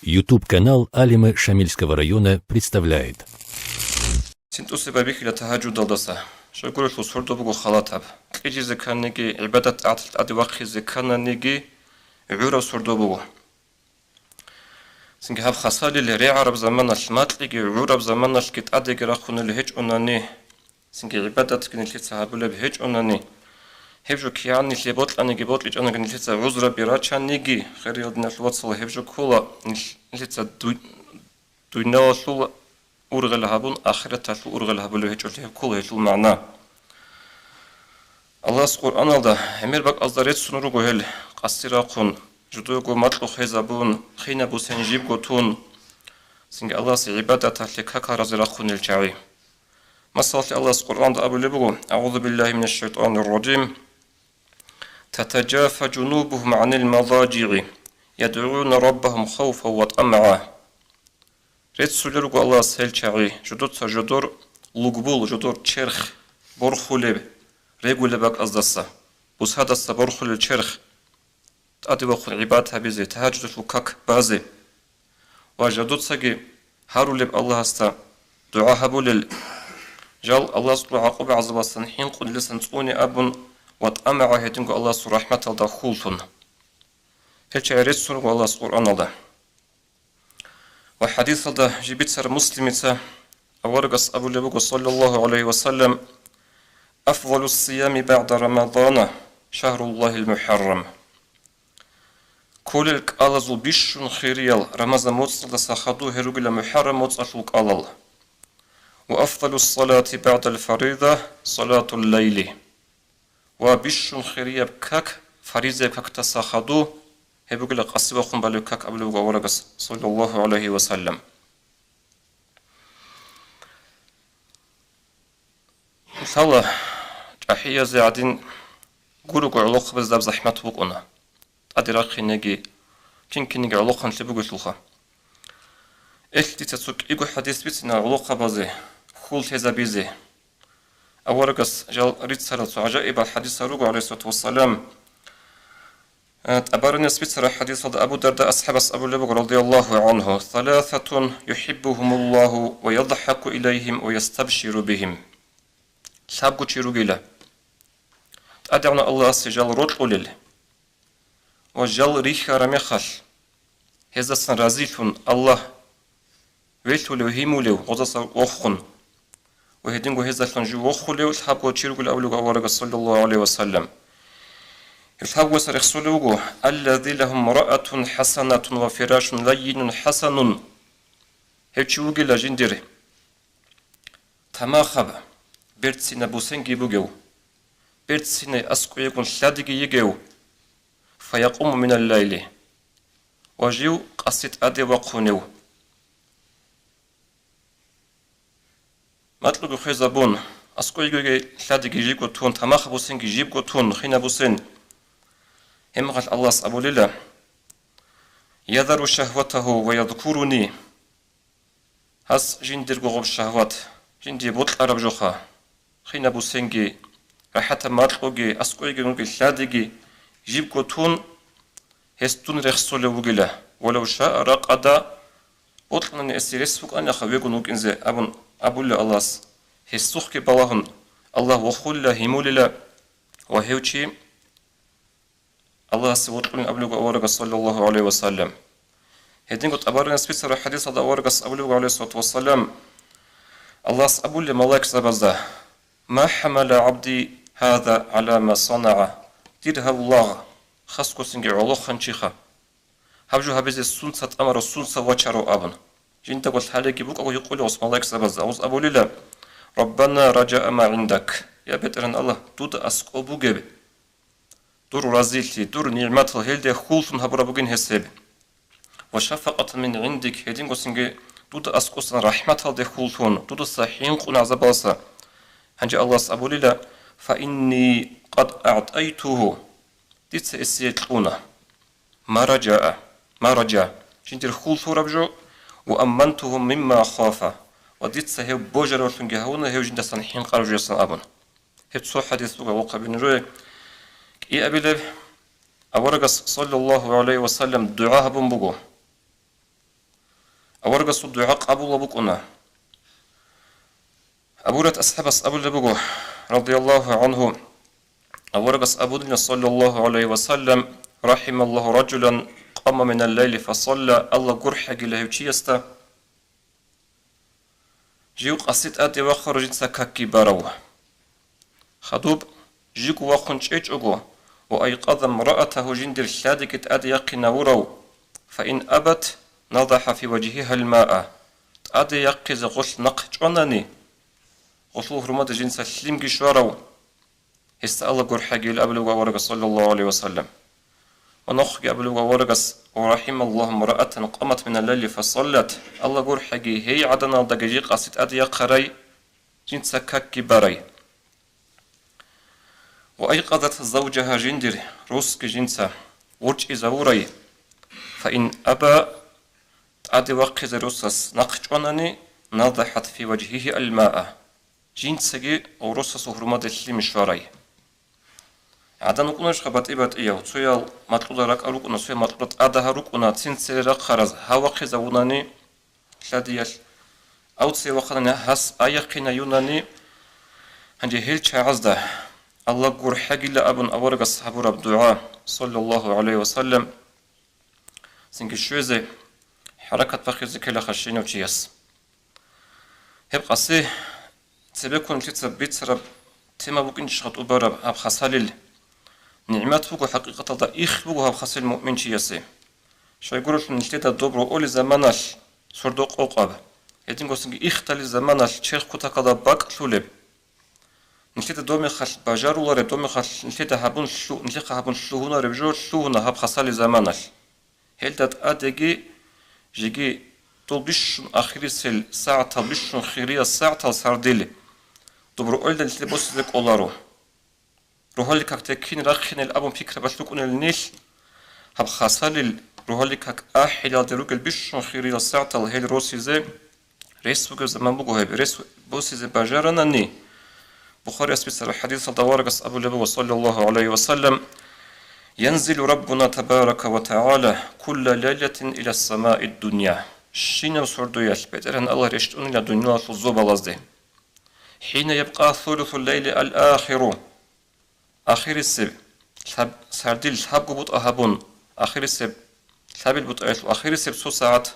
YouTube-канал Алимы Шамильского района представляет. Синтусы бабихиля тахаджуд алдаса. Шагуру сурдобугу халатаб. Киджи заканниги ибадат адвахи заканниги عورة сурдобугу. Синги хаб хасали ли ре'араб заман al-матлиги عورаб заман al-кит адеги рахуна ли хеч унани. Синги ибадат гни лица хабуля хеч унани. Хевжу кияни ли ботлани ги ботлич она гни лица узра бирачанниги. Хериодна лватсала хевжу кула лица дуйналасула ургалхабун ахираталу ургалхабулу хечулхе кул хечул мана. Аллах Qur'an alda emir bak azdaret sunuru gohel qasiraqun judugo matlu khizabun khina bu senjib gotun singe Allah si ibadat ahli kakaraziraqun ilcha'i. Masal Allah Qur'an da abulebu a'udhu billahi minash-shaytanir rajim. تتجافى جنوبهم عن المضاجع يدعون ربهم خوفا وطمعا. Рецулеру Allah селчаги жудот са жудор лугбул жудор черх борхуле регулебак аздаса бусхадаса борхуле черх адива хун ибад хабизе тахаджуд лукак базе ва жудот саги харулеб Allah аста дуа хабулел жал Allah субхана акуба азбасан хин кудлисан цуни абун ват амаа хетинго Allah су рахматал да хулфун хелча рецулеру Allah Qur'an алда. وحديث هذا جبت سر مسلمة أورقص أبو لبوك صلى الله عليه وسلم أفضل الصيام بعد رمضان شهر الله المحرم كل الألز بيش خيريال رمضان متصل سخدو هرجل محرم متصل الألل وأفضل الصلاة بعد الفريضة صلاة الليل وبيش خيريال كك فريضة كك تسخدو هبقول قصيبة قنبلة كك قبل وقورقص صلى الله عليه وسلم. إن شاء الله أحيا زعدين قولوا قعلوق بزداب زحمة وقنا. أدراك نجي كن نجي علوق هن تبقول لخا. إختي تسوق إيجو حديث بيتنا علوق بزه خول تزابيزه. أورقص جال ريت سرت عجائب الحديث روق عليه الصلاة والسلام. أبارني سبيتر حديث أبو درداء أصحاب أبو لبق رضي الله عنه ثلاثة يحبهم الله ويضحك إليهم ويستبشر بهم سابقو تشيروغيلا أدعنا الله سجال رطل وجال ريخ رميخل هذا سنرازيف الله ويلتو لوهيمو لو غضص وخن وهدينغو هذا سنجو وخو لو سابقو تشيروغيلا أولوغا ورغا صلى الله عليه وسلم يتحوس رسوله الذي لهم امرأة حسنة وفراش لين حسن هيتشوغي لجندر تماخب بيرتسين بوسنجي بوغيو بيرتسين أسكو يكون شادقي يجيو فيقوم من الليل وجيو قصيت أدي وقونيو مطلوب خيزابون أسكو يجي شادقي يجيكو تون تماخب بوسنجي يجيكو تون خينا بوسن هم قال الله أبو لله يذر شهوته ويذكرني هس جندر غوب الشهوات جندي بطل عرب جوخا خينا بوسنجي راحتا ماتلوجي أسكويجي نوجي شاديجي جيب كوتون هستون رخصول وجله ولو شاء رقدا بطلنا نسيرس فوق أن يخويجو نوج إنزي أبو الله هستوخ كبلاهن الله وخول همول لا وهيوشي الله سبحانه أبلغ أورق صلى الله عليه وسلم. هدين قد أبارنا سبيسر الحديث هذا أورق أبلغ عليه الصلاة والسلام. الله أبو ملاك سبزه ما حمل عبدي هذا على ما صنع تيرها الله خسكو سنجي الله خنشيخا. هبجو هبز السنة أمر السنة وشرو أبن. جنت قلت حالك بوك أو يقول وصم ملاك سبزه أوز أبو لله ربنا رجاء ما عندك يا بترن الله تود أسكو بوجب. دور رزيلتي دور نعمته هيلده خولفن هبرا بوغين هسب وشفقة من عندك هدين قسنجي دود أسقسن رحمة هالده خولفن دود صحيين قن عزباسا هنجي الله أبو لله فإني قد أعطيته ديت سيسيت لونا ما رجع جندر خولفو ربجو وأمنتهم مما خافا وديت سهيو بوجر ورسنجي هونا هيو جندر صنحين قرجو يسن أبن هيت سو حديث وقا بن روي إيه أبي أورقص صلى الله عليه وسلم دعاء بمبغو أورغس الدعاء قبول بكنا أبورت أصحابس أبو لبقو رضي الله عنه أورغس أبو صلى الله عليه وسلم رحم الله رجلا قام من الليل فصلى الله قرح قله يشيستا جيو قصيت أدي وخرجت سكاكي باروه خدوب جيكو وخنش إجعقو وأيقظ امرأته جندر شادكت أدي يقنا ورو فإن أبت نضح في وجهها الماء أدي يقز غسل نقجونني غسل هرمات جنس سلمكي شوارو هست الله قرح قل أبلغ ورقص صلى الله عليه وسلم ونخ أبلغ ورقص ورحم الله امرأة قامت من الليل فصلت الله قرح هي عدنا دقيق قصيت أدي يقري جنس كاكي باري وأيقظت زوجها جندر روسك جنسا ورج إزاوري فإن أبى أدي وقز روسس نقجونني نضحت في وجهه الماء جنسجي وروسس هرمات السلم شواري عدن قناش خبط إبات إياه تسويا مطلوب راك أروكنا تسويا مطلوب أدها روكنا تنسل راك خرز هوا خزوناني شاديش أو تسويا وخلنا هس أيقنا يوناني هنجي هيل عزده الله قر حقل أبن أورق الصحابة رب دعاء صلى الله عليه وسلم سنك شوزي حركة فخيزي كلا خشيني وشيس هب قصي تبكون تثبت رب تما بوكين شغط أبرب هب خساليل نعمات بوكو حقيقة دا إخ بوكو هب خسال مؤمن شيسي شو يقولوا نلتدا دوبرو أولي زماناش سردوق أوقاب يدين قوسنك إخ تالي زماناش تشيخ كتا قدا باك شولب نلتدا دومي خال باجارو لاري دومي خال نلتدا هابون شلو نلتدا هابون شلوهونا ربجور شلوهونا هب خسالي زماناش هلتاد أدقي جيجي طلبش آخري سل ساعة طلبش خيرية ساعة سارديلي دوبرو أولي نلتدا بوسي لك أولارو روحالي كاك تكين راخين الأبون فكرة بشلوكونا النيش هب خسالي روحالي كاك أحيلا دروك البش خيرية ساعة الهيل روسي زي ريس بوكو زمان بوكو هيب ريس بوسي زي باجارانا ني بخاري أسبيت الحديث الدوارقس أبو لبو صلى الله عليه وسلم ينزل ربنا تبارك وتعالى كل ليلة إلى السماء الدنيا شين وصردو يشبترن الله رشتون إلى الدنيا الزوبة لازده حين يبقى ثلث الليل الآخر آخر السب سرديل حب بوت أهبون آخر السب ثابل بوت أيتو آخر السب سو ساعات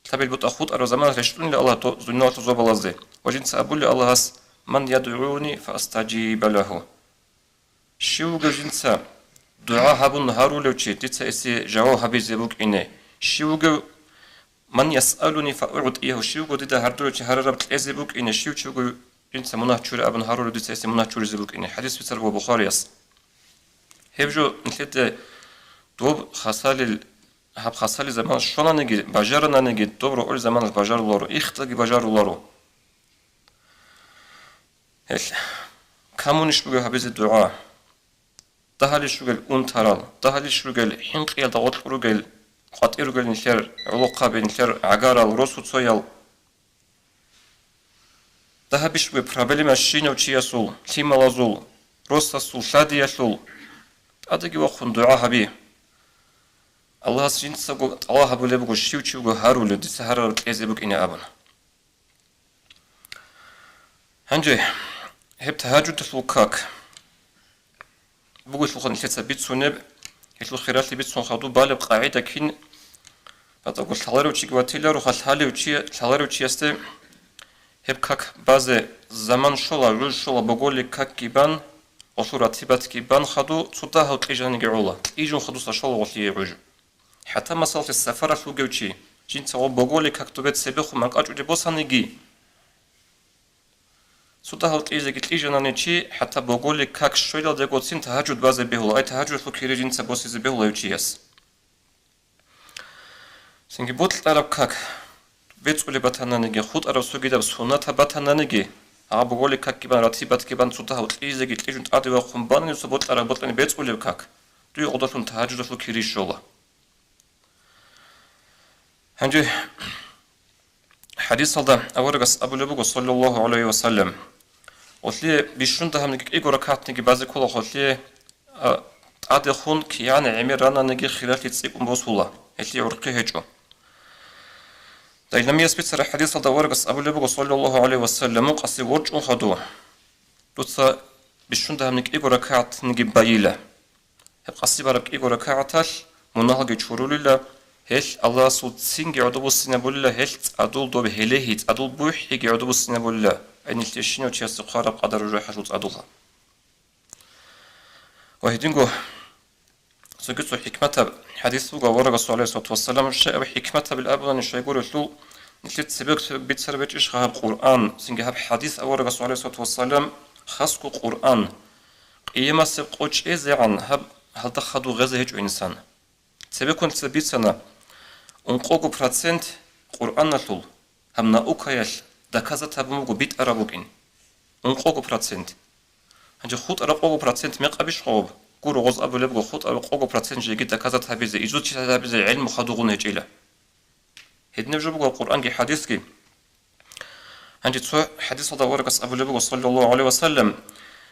ثابل بوت أخوت أرو زمان رشتون إلى الله الدنيا الزوبة لازده وجنس أبو الله هس من يدعوني فأستجيب له شو جنسا دعاء هبون هارو لو تشي تتسأسي جواب هبي زبوك إني شو من يسألني فأعد إيه شو ديدا هردو لو تشي هرربت إزبوك إني شو جنسا مناهجور أبن هارو لو تتسأسي مناهجور زبوك إني حديث بسر بخاري يس هبجو نتلت دوب خسالي زمان شونا نجي بجارنا نجي دوبرو أول زمان بجار لورو إختلقي بجار لورو هل كمونش بقى هبز الدعاء تهالش بقى أنترال تهالش بقى حنقيا ضغط بقى قطير بقى نشر علاقة بين نشر عجارة الرسول صيال تهبش بقى problem الشين وشيا سول تيم لازول رصة سول شادية سول أدقي وقفن دعاء هبي الله سجين تسقو الله هبو لبقو شيو بقى هارو لدي سهرة كيزي بقى إني أبنا هنجي هب تهاجد الفلكاك بقول فلخن ثلاثة بيت سنب هتلو خيرات اللي بيت سن خدو بالب قاعدة كين فتقول شلارو تشي قواتيلا رو خالي وتشي شلارو تشي است هب كاك بعض زمان شولا روز شولا بقول كاك كيبان وصورة تبات كيبان خدو صوتها هو تيجان يقولا يجون خدو صشولا وصي يعوج حتى مسألة السفارة شو جوتشي جين تقول بقول كاك تبات سبخو منك أجود بوسانيجي سودا هالت إذا قلت إيجانا نيجي حتى بقول لك كاك شوية دقيقة سين تهجد بعض بهولا أي تهجد فكري جين سبوسي زبهولا يجيس سنجي بوتل أرب كاك بيت قولي باتنا نيجي خود أرب سوجي دب سونات باتنا نيجي بقول لك كاك كيبان راتيبات كيبان سودا هالت إذا قلت إيجون أدي وخنبان يسوع بوتل أرب بوتل بيت قولي بكاك دوي قدرتون تهجد فكري شولا هنجي حديث هذا أورجس أبو لبوق صلى الله عليه وسلم وتلي بيشون ده هم نجيك إيجو ركعت نجي بعض كله خلتلي عاد خون كيان عميرانا نجي خلال تسيق بوصولة هتلي عرقي هجو Да и нам есть специальный хадис от Аваргас Абу Лебугу саллаллаху алейхи вассалям قصي ورج أخذوا لوتسا بشونده منك إيجو ركعت نجي بايلة قصي برك إيجو ركعتال مناهج شرولله هل الله صوت سينج عدو السنابولة هل أدول دو بهليه أدول بوح يجي عدو السنابولة أن التشين وتشيس قارب قدر الروح شوت أدولها وهدينجو سجدت حكمتها حديث بوجا ورقة صلى الله عليه وسلم الشيء وحكمتها بالأبوان الشيء يقول له نتلت سبق بيت سربت إيش خاب قرآن سنجها بحديث ورقة صلى الله عليه وسلم خاص قرآن إيما سبقوش إزاي عن هل تخدو غزة هيج إنسان سبقون سبيت سنة أنقوغو برسنت قرآن نطول هم نأوكايش دكازة بموجو بيت أرابوكين أنقوغو برسنت هنجي خود أرقوغو برسنت مقابش خوب قورو غز أبو لبغو خود أرقوغو برسنت جيجي دكازة تابيزي إجوز چي تابيزي علم خدوغون هجيلا هيد نبجو بغو القرآن كي حديث كي هنجي تسوى حديث هذا ورقص أبو لبغو صلى الله عليه وسلم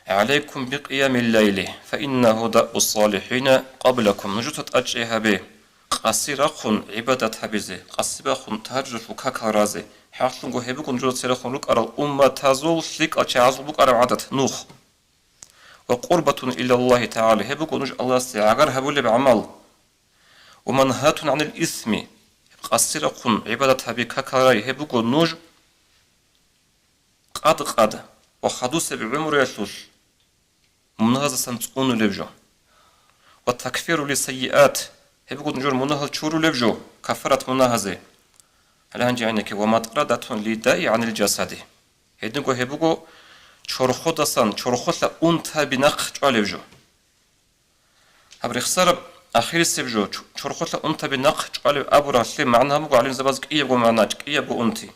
عليكم بقيام الليل فإنه دأب الصالحين قبلكم نجوتت أجيها به قصيرخون عبادة بيزي قصيرخون تهجف كاكارازي حاطلنغو هبكو نجوت سيرخون لك أرى الأمة تازول لك أتعازل بك أرى عدد نوخ وقربة إلى الله تعالى هبكو نج الله سيعغر هبولي بعمل ومنهات عن الإثم قصيرخون عبادة بكاكاري هبكو نج قد وخدوس بعمر يشوش منهز سنتقون لبجو والتكفير للسيئات هبقوا نجور منهز شورو لبجو كفرت منهزي هل هنجي عنك ومطردة لداء عن الجسد هيدنكو هبقوا شورخو دسان شورخو لأنتها بنقش لبجو هبري خسر أخير سبجو شورخو لأنتها بنقش أبو رسلي معناها مقو علين زبازك إيبقو معناك إيبقو أنتي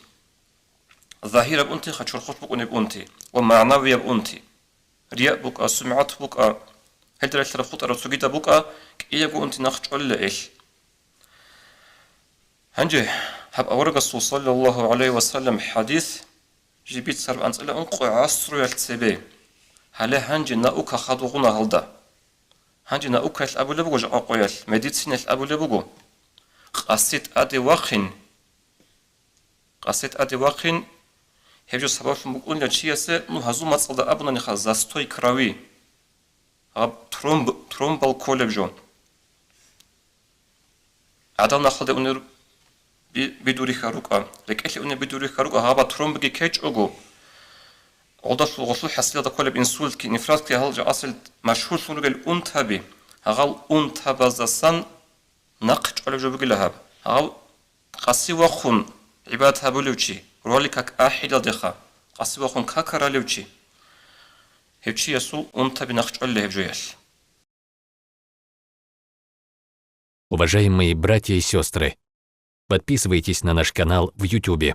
ظاهرة بأنتي خد شورخو بقوني بأنتي ومعنوية بأنتي رياء بقى سمعت بقى هل ترى الخط أرسوجيتا بقى كإيجو أنت نخش ولا إيش هنجي هب أورق الرسول صلى الله عليه وسلم حديث جبيت سرب أنت إلا أنقو عصر يلتسبي هل هنجي نأوك خدوغنا هلدا هنجي نأوك الأبو لبغو جاء قويل مديتسين الأبو لبغو قصيت أدي واقين هجو سبب مقول لشيء نو هزو مصدر أبنا نخاز زاستوي كراوي هب ترومبال كولبجون عدم نخلد أنير بدوري خروقا لكن أنير بدوري خروقا هبا ترومبجي كيج أجو عضش الغسل حصل هذا كولب إنسولت كي نفرات كي هالج أصل مشهور شنو قال أنتبه هقال أنتبه زسان نقش على جو بقول هاب هقال قصي وخون عباد هبولوشي روليكك أحيل دخا قصي وخون كاكرا لوشي هبشي يسول أنتبه نقش على هبجويل. Уважаемые братья и сестры, подписывайтесь на наш канал в YouTube.